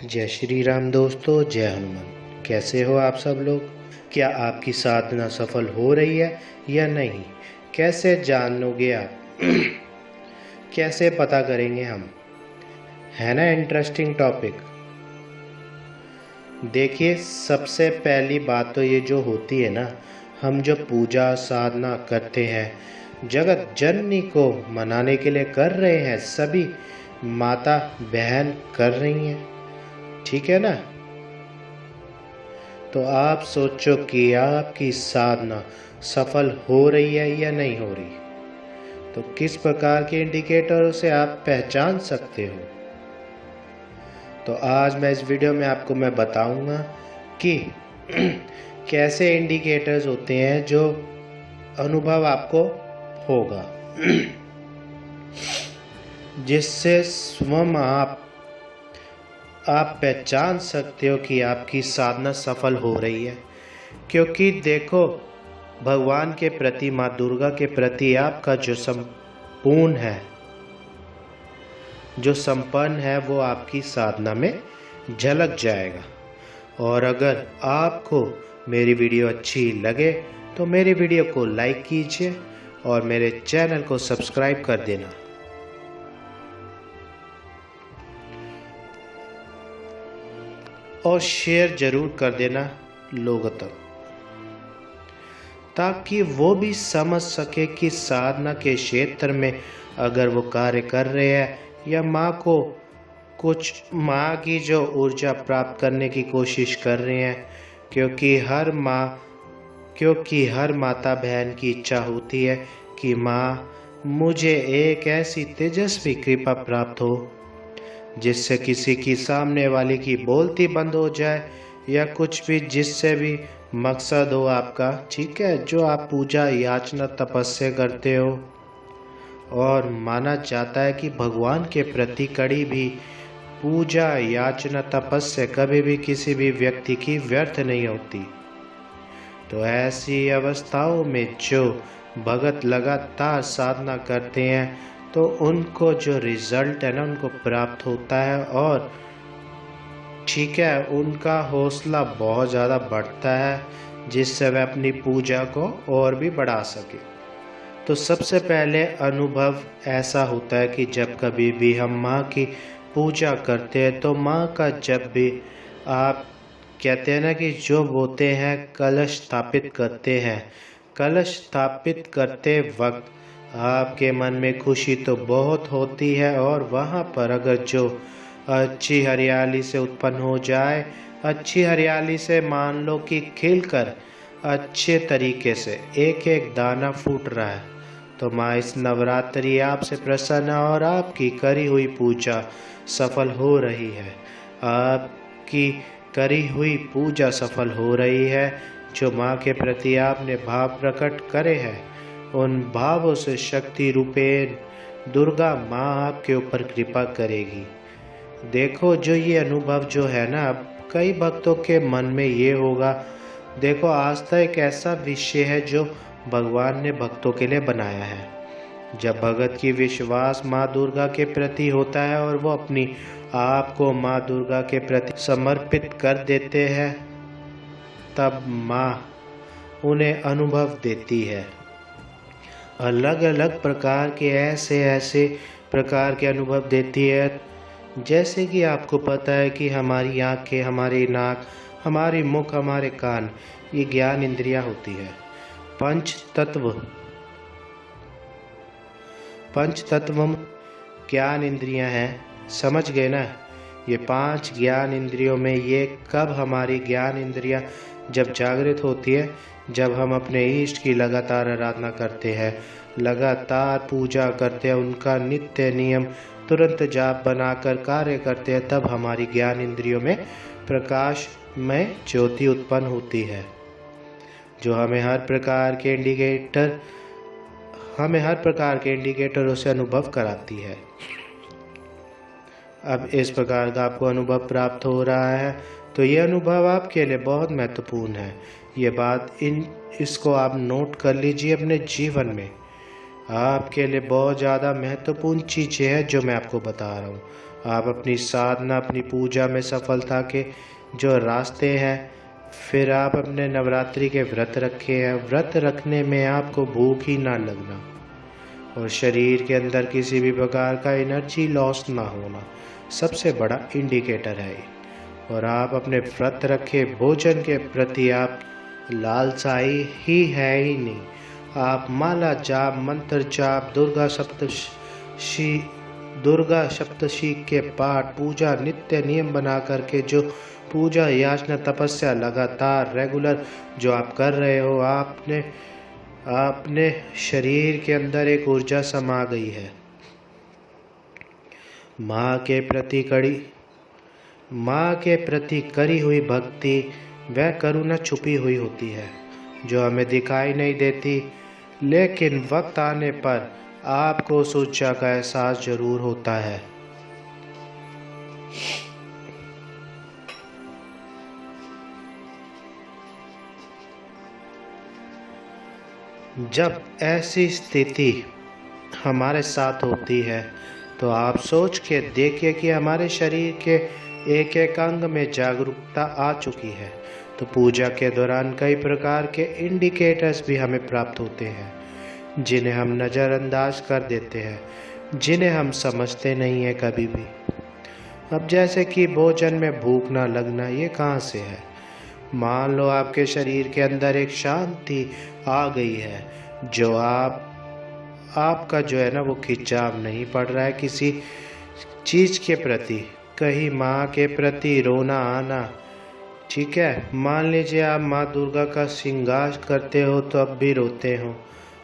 जय श्री राम दोस्तों, जय हनुमान। कैसे हो आप सब लोग? क्या आपकी साधना सफल हो रही है या नहीं? कैसे जानोगे आप? कैसे पता करेंगे हम? है ना इंटरेस्टिंग टॉपिक। देखिए, सबसे पहली बात तो ये जो होती है ना, हम जो पूजा साधना करते हैं, जगत जननी को मनाने के लिए कर रहे हैं, सभी माता बहन कर रही हैं, ठीक है ना। तो आप सोचो कि आपकी साधना सफल हो रही है या नहीं हो रही। तो किस प्रकार के इंडिकेटरों से आप पहचान सकते हो? तो आज मैं इस वीडियो में आपको बताऊंगा कि कैसे इंडिकेटर्स होते हैं जो अनुभव आपको होगा, जिससे स्वयं आप पहचान सकते हो कि आपकी साधना सफल हो रही है। क्योंकि देखो, भगवान के प्रति, माँ दुर्गा के प्रति आपका जो संपूर्ण है, जो संपन्न है, वो आपकी साधना में झलक जाएगा। और अगर आपको मेरी वीडियो अच्छी लगे तो मेरी वीडियो को लाइक कीजिए और मेरे चैनल को सब्सक्राइब कर देना। और शेयर जरूर कर देना लोगों तक, ताकि वो भी समझ सके कि साधना के क्षेत्र में अगर वो कार्य कर रहे हैं या माँ को कुछ माँ की जो ऊर्जा प्राप्त करने की कोशिश कर रहे हैं। क्योंकि हर माता बहन की इच्छा होती है कि माँ, मुझे एक ऐसी तेजस्वी कृपा प्राप्त हो जिससे किसी की सामने वाले की बोलती बंद हो जाए, या कुछ भी जिससे भी मकसद हो आपका, ठीक है, जो आप पूजा याचना तपस्या करते हो। और माना जाता है कि भगवान के प्रति कड़ी भी पूजा याचना तपस्या कभी भी किसी भी व्यक्ति की व्यर्थ नहीं होती। तो ऐसी अवस्थाओं में जो भगत लगातार साधना करते हैं, तो उनको जो रिजल्ट है ना, उनको प्राप्त होता है, और ठीक है, उनका हौसला बहुत ज़्यादा बढ़ता है, जिससे वह अपनी पूजा को और भी बढ़ा सके। तो सबसे पहले अनुभव ऐसा होता है कि जब कभी भी हम माँ की पूजा करते हैं, तो माँ का जब भी आप कहते हैं ना कि जो बोते हैं कलश स्थापित करते हैं, कलश स्थापित करते वक्त आपके मन में खुशी तो बहुत होती है, और वहाँ पर अगर जो अच्छी हरियाली से उत्पन्न हो जाए, अच्छी हरियाली से मान लो कि खिलकर अच्छे तरीके से एक एक दाना फूट रहा है, तो माँ इस नवरात्रि आपसे प्रसन्न है और आपकी करी हुई पूजा सफल हो रही है। आपकी करी हुई पूजा सफल हो रही है। जो माँ के प्रति आपने भाव प्रकट करे हैं, उन भावों से शक्ति रूपेण दुर्गा माँ आपके ऊपर कृपा करेगी। देखो, जो ये अनुभव जो है ना, कई भक्तों के मन में ये होगा, देखो, आस्था एक ऐसा विषय है जो भगवान ने भक्तों के लिए बनाया है। जब भगत की विश्वास माँ दुर्गा के प्रति होता है और वो अपनी आप को माँ दुर्गा के प्रति समर्पित कर देते हैं, तब माँ उन्हें अनुभव देती है। अलग अलग प्रकार के ऐसे प्रकार के अनुभव देती है। जैसे कि आपको पता है कि हमारी आँखें, हमारी नाक, हमारी मुख, हमारे कान, ये ज्ञान इंद्रियाँ होती है। पंच तत्व ज्ञान इंद्रियाँ हैं, समझ गए ना। ये 5 ज्ञान इंद्रियों में ये कब हमारी ज्ञान इंद्रियाँ जब जागृत होती है, जब हम अपने इष्ट की लगातार आराधना करते हैं, लगातार पूजा करते हैं, उनका नित्य नियम तुरंत जाप बनाकर कार्य करते हैं, तब हमारी ज्ञान इंद्रियों में प्रकाश में ज्योति उत्पन्न होती है, जो हमें हर प्रकार के इंडिकेटरों से अनुभव कराती है। अब इस प्रकार का आपको अनुभव प्राप्त हो रहा है, तो ये अनुभव आपके लिए बहुत महत्वपूर्ण है। ये बात इसको आप नोट कर लीजिए अपने जीवन में। आपके लिए बहुत ज़्यादा महत्वपूर्ण चीज़ें हैं जो मैं आपको बता रहा हूँ। आप अपनी साधना, अपनी पूजा में सफलता के जो रास्ते हैं, फिर आप अपने नवरात्रि के व्रत रखे हैं। व्रत रखने में आपको भूख ही ना लगना और शरीर के अंदर किसी भी प्रकार का एनर्जी लॉस ना होना सबसे बड़ा इंडिकेटर है। और आप अपने व्रत रखे भोजन के प्रति आप लालसाई ही है ही नहीं। आप माला जाप, मंत्र जाप, दुर्गा सप्तशी के पाठ, पूजा नित्य नियम बना करके जो पूजा, याचना, तपस्या लगातार रेगुलर जो आप कर रहे हो, आपने शरीर के अंदर एक ऊर्जा समा गई है। माँ के प्रति करी हुई भक्ति वह करुणा छुपी हुई होती है जो हमें दिखाई नहीं देती, लेकिन वक्त आने पर आपको उस ऊर्जा का एहसास जरूर होता है। जब ऐसी स्थिति हमारे साथ होती है तो आप सोच के देखिए कि हमारे शरीर के एक एक अंग में जागरूकता आ चुकी है। तो पूजा के दौरान कई प्रकार के इंडिकेटर्स भी हमें प्राप्त होते हैं जिन्हें हम नज़रअंदाज कर देते हैं, जिन्हें हम समझते नहीं हैं कभी भी। अब जैसे कि भोजन में भूख ना लगना, ये कहाँ से है? मान लो आपके शरीर के अंदर एक शांति आ गई है, जो आपका जो है ना वो खिंचाव नहीं पड़ रहा है किसी चीज़ के प्रति, कहीं माँ के प्रति रोना आना। ठीक है, मान लीजिए आप माँ दुर्गा का श्रृंगार करते हो तो अब भी रोते हो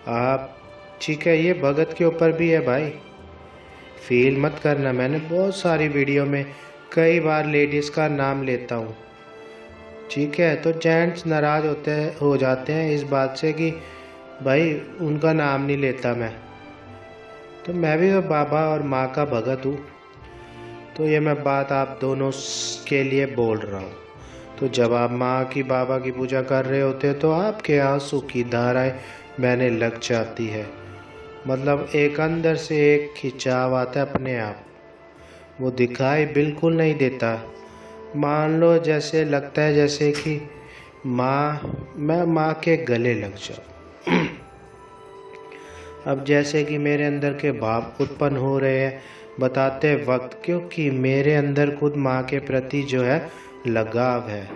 आप। ठीक है, ये भगत के ऊपर भी है भाई, फील मत करना। मैंने बहुत सारी वीडियो में कई बार लेडीज़ का नाम लेता हूँ। ठीक है, तो जेंट्स नाराज़ हो जाते हैं इस बात से कि भाई उनका नाम नहीं लेता मैं। तो मैं भी बाबा और माँ का भगत हूँ, तो ये मैं बात आप दोनों के लिए बोल रहा हूँ। तो जब आप माँ की, बाबा की पूजा कर रहे होते तो आपके आंसू की धाराएं बहने लग जाती है। मतलब एक अंदर से एक खिंचाव आता है अपने आप, वो दिखाई बिल्कुल नहीं देता। मान लो जैसे लगता है जैसे कि मैं माँ के गले लग जाऊँ। अब जैसे कि मेरे अंदर के भाव उत्पन्न हो रहे हैं बताते वक्त, क्योंकि मेरे अंदर खुद माँ के प्रति जो है लगाव है।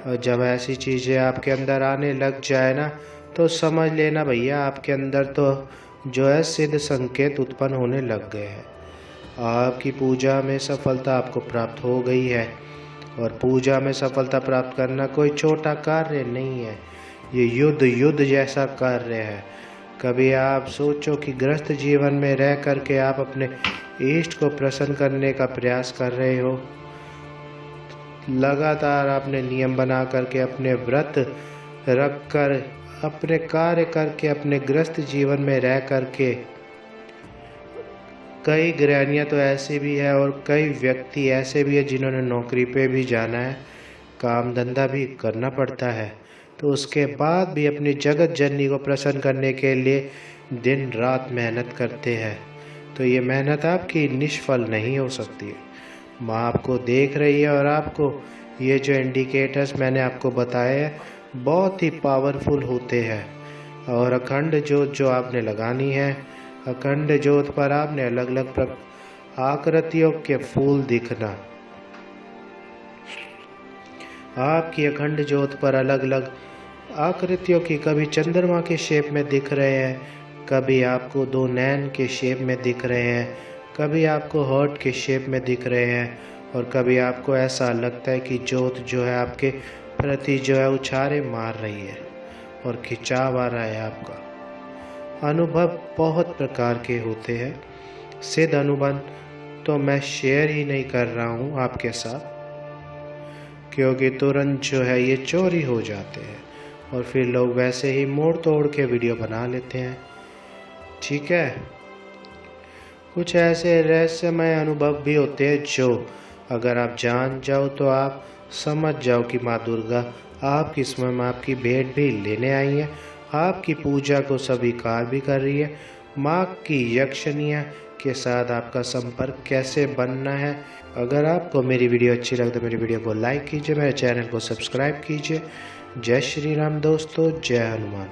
और जब ऐसी चीज़ें आपके अंदर आने लग जाए ना, तो समझ लेना भैया आपके अंदर तो जो है सिद्ध संकेत उत्पन्न होने लग गए हैं। आपकी पूजा में सफलता आपको प्राप्त हो गई है। और पूजा में सफलता प्राप्त करना कोई छोटा कार्य नहीं है, ये युद्ध जैसा कार्य है। कभी आप सोचो कि गृहस्थ जीवन में रह करके आप अपने इष्ट को प्रसन्न करने का प्रयास कर रहे हो, लगातार आपने नियम बना करके, अपने व्रत रख कर, अपने कार्य करके, अपने गृहस्थ जीवन में रह करके। कई गृहिणियाँ तो ऐसे भी है और कई व्यक्ति ऐसे भी है जिन्होंने नौकरी पे भी जाना है, काम धंधा भी करना पड़ता है, तो उसके बाद भी अपनी जगत जननी को प्रसन्न करने के लिए दिन रात मेहनत करते हैं। तो ये मेहनत आपकी निष्फल नहीं हो सकती है। माँ आपको देख रही है और आपको ये जो इंडिकेटर्स मैंने आपको बताए हैं बहुत ही पावरफुल होते हैं। और अखंड ज्योत जो आपने लगानी है, अखंड ज्योत पर आपने अलग अलग आकृतियों के फूल दिखना। आपकी अखंड ज्योत पर अलग अलग आकृतियों की, कभी चंद्रमा के शेप में दिख रहे हैं, कभी आपको दो नैन के शेप में दिख रहे हैं, कभी आपको हार्ट के शेप में दिख रहे हैं, और कभी आपको ऐसा लगता है कि ज्योत जो है आपके प्रति जो है उछारे मार रही है और खिंचाव आ रहा है। आपका अनुभव बहुत प्रकार के होते हैं। सिद्ध अनुभव तो मैं शेयर ही नहीं कर रहा हूँ आपके साथ, क्योंकि तुरंत जो है ये चोरी हो जाते हैं और फिर लोग वैसे ही मोड़ तोड़ के वीडियो बना लेते हैं। ठीक है, कुछ ऐसे रहस्यमय अनुभव भी होते हैं जो अगर आप जान जाओ तो आप समझ जाओ कि माँ दुर्गा आपकी समय में आपकी भेंट भी लेने आई है, आपकी पूजा को स्वीकार भी कर रही है। माँ की यक्षिणियाँ के साथ आपका संपर्क कैसे बनना है। अगर आपको मेरी वीडियो अच्छी लगे तो मेरी वीडियो को लाइक कीजिए, मेरे चैनल को सब्सक्राइब कीजिए। जय श्री राम दोस्तों, जय हनुमान।